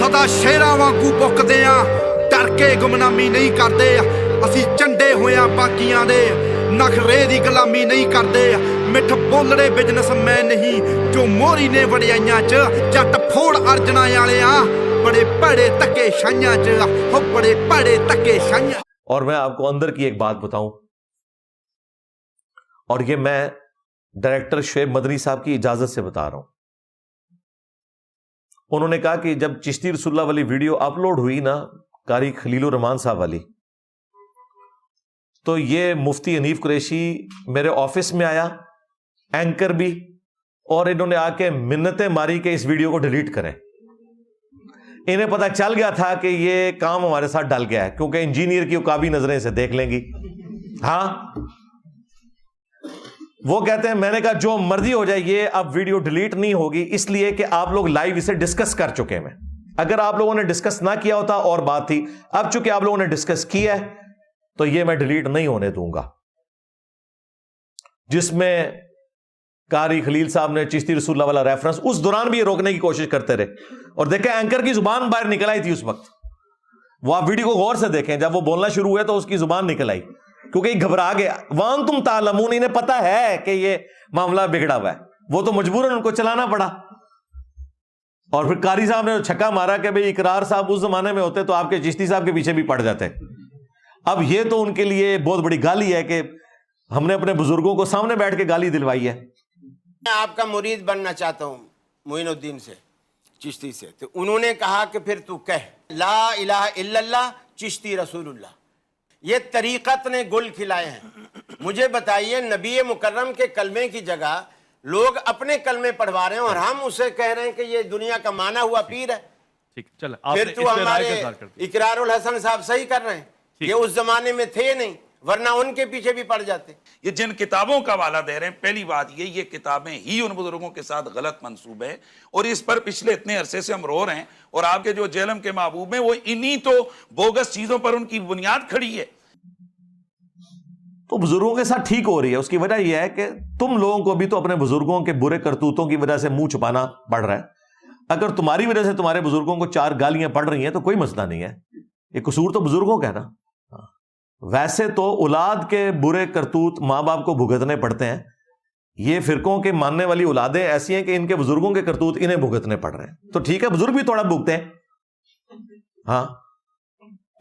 ਸਦਾ ਸ਼ੇਰਾਂ ਵਾਂਗੂ ਬੁੱਕਦੇ ਆ, ਡਰ ਕੇ ਗੁਮਨਾਮੀ ਨਹੀਂ ਕਰਦੇ। ਅਸੀਂ ਚੰਡੇ ਹੋਇਆਂ ਬਾਕੀਆਂ ਦੇ, ਨਖਰੇ ਦੀ ਗੁਲਾਮੀ ਨਹੀਂ ਕਰਦੇ। ਮਿੱਠ ਬੋਲੜੇ ਬਿਜ਼ਨਸਮੈਨ ਨਹੀਂ ਜੋ ਮੋਰੀ ਨੇ ਵੜਿਆਈਆਂ 'ਚ, ਜੱਟ ਫੋੜ ਅਰਜਣਾ ਵਾਲਿਆਂ बड़े बड़े तके शाइयां च, हो बड़े बड़े तके शाइयां। और मैं आपको अंदर की एक बात बताऊं, और ये मैं डायरेक्टर शुएब मदनी साहब की इजाजत से बता रहा हूं। उन्होंने कहा कि जब चिश्ती रसूलुल्लाह वाली वीडियो अपलोड हुई ना, कारी खलीलुर रहमान साहब वाली, तो ये मुफ्ती हनीफ कुरैशी मेरे ऑफिस में आया, एंकर भी, और इन्होंने आके मिन्नतें मारी कि इस वीडियो को डिलीट करें। इन्हें पता चल गया था कि ये काम हमारे साथ डल गया है, क्योंकि इंजीनियर की उकाबी नजरें से देख लेंगी। हाँ, वो कहते हैं, मैंने कहा जो मर्जी हो जाए, ये अब वीडियो डिलीट नहीं होगी, इसलिए कि आप लोग लाइव इसे डिस्कस कर चुके हैं। अगर आप लोगों ने डिस्कस ना किया होता और बात थी, अब चूंकि आप लोगों ने डिस्कस किया है तो ये मैं डिलीट नहीं होने दूंगा। जिसमें कारी खलील साहब ने चिश्ती रसूलुल्लाह वाला रेफरेंस उस दौरान भी ये रोकने की कोशिश करते रहे, और देखें एंकर की जुबान बाहर निकल आई थी उस वक्त। वो आप वीडियो को गौर से देखें, जब वो बोलना शुरू हुए तो उसकी जुबान निकल आई, क्योंकि घबरा गया। वान तुम तालमून, इन्हें पता है कि ये मामला बिगड़ा हुआ है, वो तो मजबूरन उनको चलाना पड़ा। और फिर कारी साहब ने छक्का मारा कि भाई इकरार साहब उस जमाने में होते तो आपके चिश्ती साहब के पीछे भी पड़ जाते। अब ये तो उनके लिए बहुत बड़ी गाली है कि हमने अपने बुजुर्गों को सामने बैठ के गाली दिलवाई है। मैं आपका मुरीद बनना चाहता हूँ मोइनुद्दीन से, चिश्ती से। तो उन्होंने कहा कि फिर तू कह ला इलाहा इल्लल्लाह चिश्ती रसूलुल्लाह। ये तरीक़त ने गुल खिलाए हैं। मुझे बताइए, नबी मुकर्रम के कलमे की जगह लोग अपने कलमे पढ़वा रहे हैं और हम उसे कह रहे हैं कि ये दुनिया का माना हुआ पीर है। ठीक, चल फिर तो हमारे इकरारुल हसन साहब सही कर रहे हैं, ये उस जमाने में थे नहीं, वरना उनके पीछे भी पड़ जाते। ये जिन किताबों का हवाला दे रहे हैं, पहली बात ये किताबें ही उन बुजुर्गों के साथ गलत मंसूब है, और इस पर पिछले इतने अरसे से हम रो रहे हैं। और आपके जो जेलम के महबूब हैं, वो इन्हीं तो बोगस चीजों पर उनकी बुनियाद खड़ी है। तो बुजुर्गों के साथ ठीक हो रही है, उसकी वजह यह है कि तुम लोगों को भी तो अपने बुजुर्गों के बुरे करतूतों की वजह से मुंह छुपाना पड़ रहा है। अगर तुम्हारी वजह से तुम्हारे बुजुर्गों को 4 गालियां पड़ रही हैं तो कोई मसला नहीं है, ये कसूर तो बुजुर्गों का है ना। वैसे तो औलाद के बुरे करतूत माँ बाप को भुगतने पड़ते हैं। ये फिरकों के मानने वाली औलादें ऐसी हैं कि इनके बुजुर्गों के करतूत इन्हें भुगतने पड़ रहे हैं, तो ठीक है, बुजुर्ग भी थोड़ा भुगते हैं। हाँ,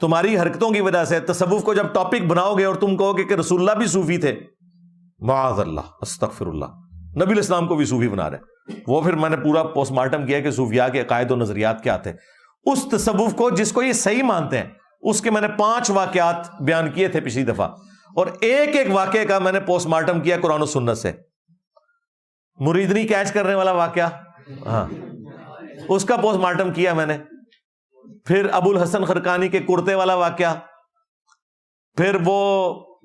तुम्हारी हरकतों की वजह से तसव्वुफ को जब टॉपिक बनाओगे और तुम कहोगे कि रसूलुल्लाह भी सूफी थे, माअज़ल्लाह अस्तगफिरुल्लाह, नबी इस्लाम को भी सूफी बना रहे, वो फिर मैंने पूरा पोस्टमार्टम किया कि सूफिया के अकायद और नजरियात क्या थे। उस तसव्वुफ को जिसको ये सही मानते हैं, उसके मैंने 5 वाकयात बयान किए थे पिछली दफा, और एक एक वाकये का मैंने पोस्टमार्टम किया कुरान और सुन्नत से। मुरीदनी कैच करने वाला वाकया, हाँ, उसका पोस्टमार्टम किया मैंने। फिर अबुल हसन खरकानी के कुर्ते वाला वाकया, फिर वो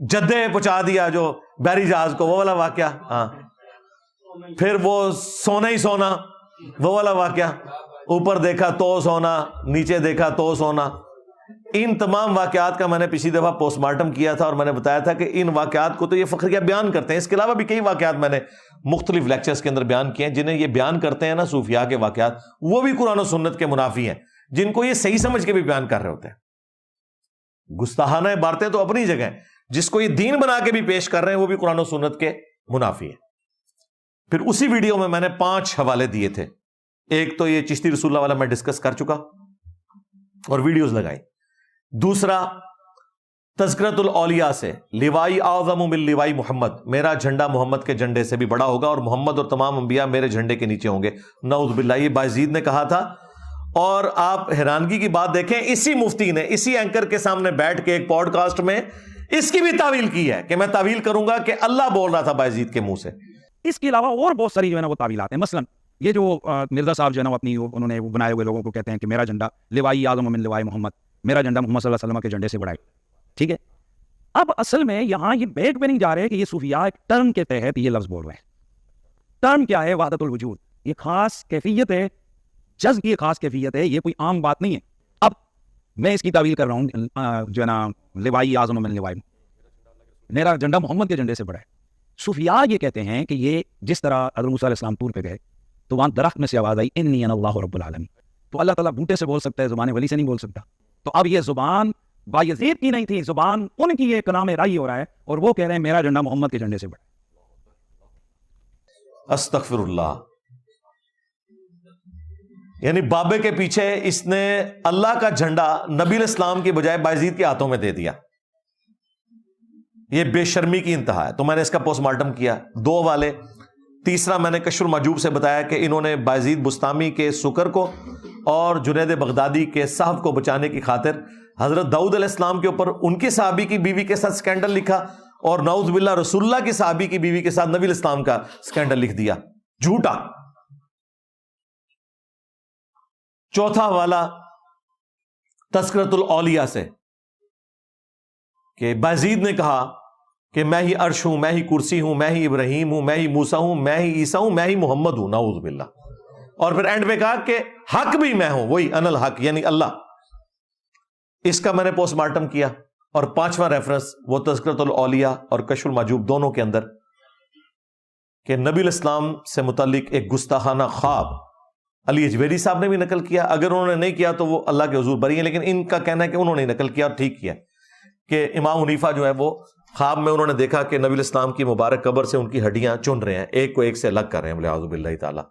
जद्दे पहुंचा दिया जो बैरी जहाज को, वो वाला वाकया, हाँ, फिर वो सोना ही सोना, वो वाला वाकया, ऊपर देखा तो सोना, नीचे देखा तो सोना। इन तमाम वाकयात का मैंने पिछली दफा पोस्टमार्टम किया था, और मैंने बताया था कि इन वाकयात को तो ये फखरिया बयान करते हैं। इसके अलावा भी कई वाकयात मैंने मुख्तलिफ लेक्चर्स के अंदर बयान किए हैं, जिन्हें ये बयान करते हैं ना सूफिया के वाकयात, वो भी कुरान और सुन्नत के मुनाफी हैं, जिनको ये सही समझ के भी बयान कर रहे होते हैं। गुस्ताहाना बातें तो अपनी जगह, जिसको ये दीन बना के भी पेश कर रहे हैं, वो भी कुरान और सुन्नत के मुनाफी है। फिर उसी वीडियो में मैंने 5 हवाले दिए थे। एक तो ये चिश्ती रसूलुल्लाह वाला मैं डिस्कस कर चुका और वीडियोस लगाई। दूसरा, तज़किरतुल औलिया से, लिवाई आज़म मिन लिवाई मोहम्मद, मेरा झंडा मोहम्मद के झंडे से भी बड़ा होगा और मोहम्मद और तमाम अंबिया मेरे झंडे के नीचे होंगे। नऊज़ बिल्लाह, ये बायज़ीद ने कहा था। और आप हैरानगी की बात देखें, इसी मुफ्ती ने इसी एंकर के सामने बैठ के एक पॉडकास्ट में इसकी भी तावील की है कि मैं तावील करूंगा कि अल्लाह बोल रहा था बायज़ीद के मुंह से। इसके अलावा और बहुत सारी जो है ना वो तावीलात हैं। मसलन ये जो मिर्जा साहब जो है ना अपनी उन्होंने वो बनाए हुए लोगों को कहते हैं कि मेरा झंडा लिवाई आज़म मिन लिवाई मोहम्मद, मेरा झंडा मोहम्मद सल्लल्लाहु अलैहि वसल्लम के झंडे से बड़ा है। ठीक है, अब असल में यहाँ ये बैठ में नहीं जा रहे कि ये सूफिया एक टर्म के तहत ये लफ्ज़ बोल रहे हैं। टर्म क्या है? वहदतुल वजूद, ये खास कैफियत है, जज़्ब की खास कैफियत है, ये कोई आम बात नहीं है। अब मैं इसकी तावील कर रहा हूँ जो है ना लिवाई आज़म मिन लिवाई, मेरा झंडा मोहम्मद के झंडे से बड़ा है। सूफिया ये कहते हैं कि ये जिस तरह हज़रत मूसा अलैहिस्सलाम तूर पे गए तो वहाँ दरख्त में से आवाज़ आई इन्नी अना अल्लाहु रब्बुल आलमीन, تو اللہ تعالیٰ بوٹے سے بول سکتا ہے, زبان ولی سے نہیں بول سکتا. تو اب یہ زبان بایزید کی نہیں تھی, زبان ان کی ایک کلام رائی ہو رہا ہے, اور وہ کہہ رہے ہیں میرا جھنڈا محمد کے جھنڈے سے بڑا. استغفر اللہ. یعنی بابے کے پیچھے اس نے اللہ کا جھنڈا نبی علیہ السلام کی بجائے بایزید کے ہاتھوں میں دے دیا. یہ بے شرمی کی انتہا ہے. تو میں نے اس کا پوسٹ مارٹم کیا, 2 حوالے. تیسرا میں نے کشف المحجوب سے بتایا کہ انہوں نے بایزید بستامی کے سکر کو اور جنید بغدادی کے صحف کو بچانے کی خاطر حضرت داؤد علیہ السلام کے اوپر ان کے صحابی کی بیوی کے ساتھ سکینڈل لکھا, اور نعوذ باللہ رسول اللہ کی صحابی کی بیوی کے ساتھ نبی علیہ السلام کا سکینڈل لکھ دیا. جھوٹا. چوتھا حوالہ تذکرۃ الاولیاء سے کہ بایزید نے کہا کہ میں ہی عرش ہوں, میں ہی کرسی ہوں, میں ہی ابراہیم ہوں, میں ہی موسیٰ ہوں, میں ہی عیسیٰ ہوں, میں ہی محمد ہوں. نعوذ باللہ. اور پھر اینڈ میں کہا کہ حق بھی میں ہوں, وہی ان الحق یعنی اللہ. اس کا میں نے پوسٹ مارٹم کیا. اور 5واں ریفرنس وہ تذکرۃ الاولیاء اور کشف المحجوب دونوں کے اندر کہ نبی علیہ السلام سے متعلق ایک گستاخانہ خواب علی اجویری صاحب نے بھی نقل کیا. اگر انہوں نے نہیں کیا تو وہ اللہ کے حضور بری ہیں, لیکن ان کا کہنا ہے کہ انہوں نے نقل کیا اور ٹھیک کیا کہ امام حنیفہ جو ہے وہ خواب میں انہوں نے دیکھا کہ نبی علیہ السلام کی مبارک قبر سے ان کی ہڈیاں چن رہے ہیں, ایک کو ایک سے الگ کر رہے ہیں, اعوذ باللہ تعالیٰ.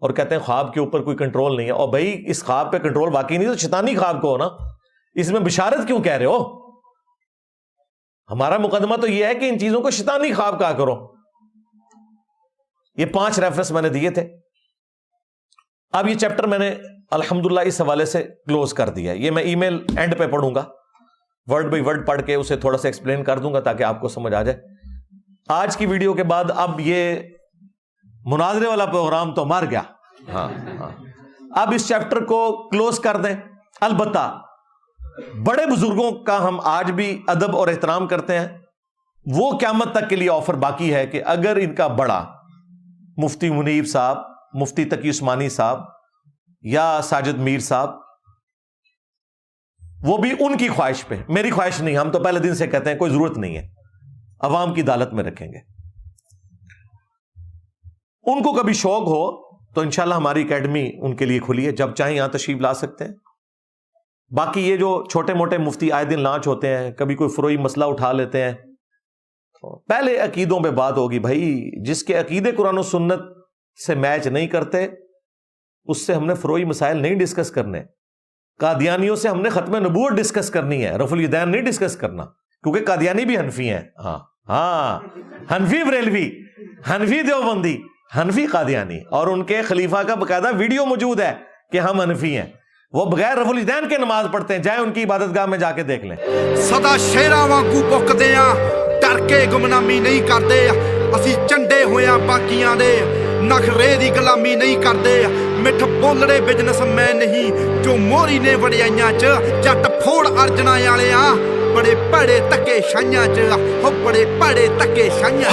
اور کہتے ہیں خواب کے اوپر کوئی کنٹرول نہیں ہے. اور بھائی اس خواب پہ کنٹرول واقعی نہیں تو شیطانی خواب کو ہو نا, اس میں بشارت کیوں کہہ رہے ہو؟ ہمارا مقدمہ تو یہ ہے کہ ان چیزوں کو شیطانی خواب کہا کرو. یہ 5 ریفرنس میں نے دیے تھے. اب یہ چیپٹر میں نے الحمدللہ اس حوالے سے کلوز کر دیا. یہ میں ای میل اینڈ پہ پڑھوں گا, ورڈ بائی ورڈ پڑھ کے اسے تھوڑا سا ایکسپلین کر دوں گا تاکہ آپ کو سمجھ آ جائے. آج کی ویڈیو کے بعد اب یہ مناظرے والا پروگرام تو مر گیا. ہاں. اب اس چیپٹر کو کلوز کر دیں. البتہ بڑے بزرگوں کا ہم آج بھی ادب اور احترام کرتے ہیں. وہ قیامت تک کے لیے آفر باقی ہے کہ اگر ان کا بڑا مفتی منیب صاحب, مفتی تقی عثمانی صاحب یا ساجد میر صاحب, وہ بھی ان کی خواہش پہ, میری خواہش نہیں, ہم تو پہلے دن سے کہتے ہیں کوئی ضرورت نہیں ہے, عوام کی عدالت میں رکھیں گے. ان کو کبھی شوق ہو تو انشاءاللہ ہماری اکیڈمی ان کے لیے کھلی ہے, جب چاہیں یہاں تشریف لا سکتے ہیں. باقی یہ جو چھوٹے موٹے مفتی آئے دن لانچ ہوتے ہیں, کبھی کوئی فروئی مسئلہ اٹھا لیتے ہیں, پہلے عقیدوں پہ بات ہوگی. بھائی جس کے عقیدے قرآن و سنت سے میچ نہیں کرتے اس سے ہم نے فروئی مسائل نہیں ڈسکس کرنے. قادیانیوں سے ہم نے ختم نبوت ڈسکس کرنی ہے, رفع الیدین نہیں ڈسکس کرنا, کیونکہ قادیانی بھی حنفی ہیں. ہاں حنفی بریلوی, حنفی دیوبندی, حنفی قادیانی, اور ان کے خلیفہ کا باقاعدہ ویڈیو موجود ہے کہ ہم حنفی ہیں. وہ بغیر رفع الیدین کے نماز پڑھتے ہیں, جائیں ان کی عبادت گاہ میں جا کے دیکھ لیں. ਸਦਾ ਸ਼ੇਰਾਂ ਵਾਂਗੂ ਭੁੱਕਦੇ ਆਂ, ਡਰ ਕੇ ਗੁਮਨਾਮੀ ਨਹੀਂ ਕਰਦੇ. ਅਸੀਂ ਚੰਡੇ ਹੋਇਆਂ ਬਾਕੀਆਂ ਦੇ, ਨਖਰੇ ਦੀ ਗੁਲਾਮੀ ਨਹੀਂ ਕਰਦੇ. ਮਿੱਠ ਬੋਲੜੇ ਬਿਜ਼ਨਸਮੈਨ ਨਹੀਂ ਜੋ ਮੋਹਰੀ ਨੇ ਵਡਿਆਈਆਂ 'ਚ. ਜੱਟ ਫੋੜ ਅਰਜਣਾ ਵਾਲਿਆਂ ਬੜੇ ਭੜੇ ਧੱਕੇ ਸ਼ਾਈਆਂ 'ਚ, ਹੋ ਬੜੇ ਭੜੇ ਧੱਕੇ ਸ਼ਾਈਆਂ.